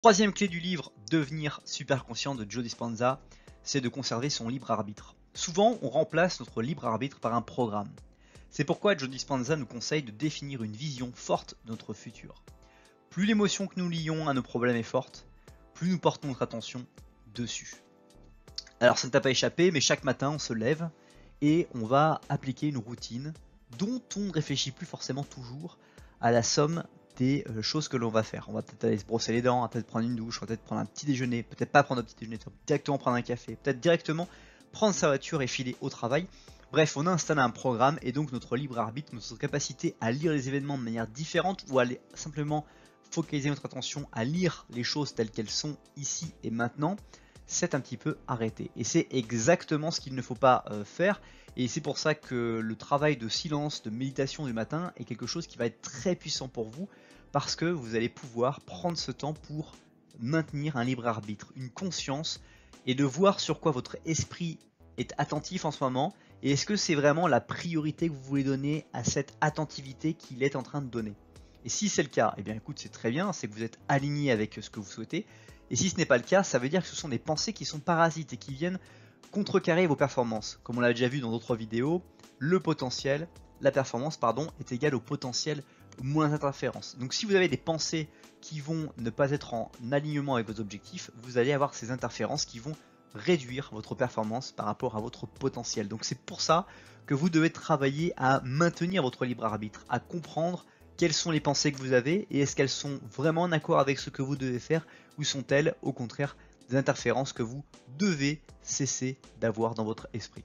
Troisième clé du livre Devenir super conscient de Joe Dispenza, c'est de conserver son libre arbitre. Souvent, on remplace notre libre arbitre par un programme. C'est pourquoi Joe Dispenza nous conseille de définir une vision forte de notre futur. Plus l'émotion que nous lions à nos problèmes est forte, plus nous portons notre attention dessus. Alors ça ne t'a pas échappé, mais chaque matin on se lève et on va appliquer une routine dont on ne réfléchit plus forcément toujours à la somme des choses que l'on va faire. On va peut-être aller se brosser les dents, on va peut-être prendre une douche, on va peut-être prendre un petit déjeuner, peut-être pas prendre un petit déjeuner, directement prendre un café, peut-être directement prendre sa voiture et filer au travail. Bref, on a installé un programme et donc notre libre arbitre, notre capacité à lire les événements de manière différente ou à simplement focaliser notre attention à lire les choses telles qu'elles sont ici et maintenant, c'est un petit peu arrêté. Et c'est exactement ce qu'il ne faut pas faire. Et c'est pour ça que le travail de silence, de méditation du matin est quelque chose qui va être très puissant pour vous, parce que vous allez pouvoir prendre ce temps pour maintenir un libre arbitre, une conscience, et de voir sur quoi votre esprit est attentif en ce moment, et est-ce que c'est vraiment la priorité que vous voulez donner à cette attentivité qu'il est en train de donner. Et si c'est le cas, eh bien écoute, c'est très bien, c'est que vous êtes aligné avec ce que vous souhaitez. Et si ce n'est pas le cas, ça veut dire que ce sont des pensées qui sont parasites et qui viennent contrecarrer vos performances. Comme on l'a déjà vu dans d'autres vidéos, la performance est égale au potentiel moins d'interférences. Donc si vous avez des pensées qui vont ne pas être en alignement avec vos objectifs, vous allez avoir ces interférences qui vont réduire votre performance par rapport à votre potentiel. Donc c'est pour ça que vous devez travailler à maintenir votre libre arbitre, à comprendre quelles sont les pensées que vous avez et est-ce qu'elles sont vraiment en accord avec ce que vous devez faire ou sont-elles au contraire des interférences que vous devez cesser d'avoir dans votre esprit.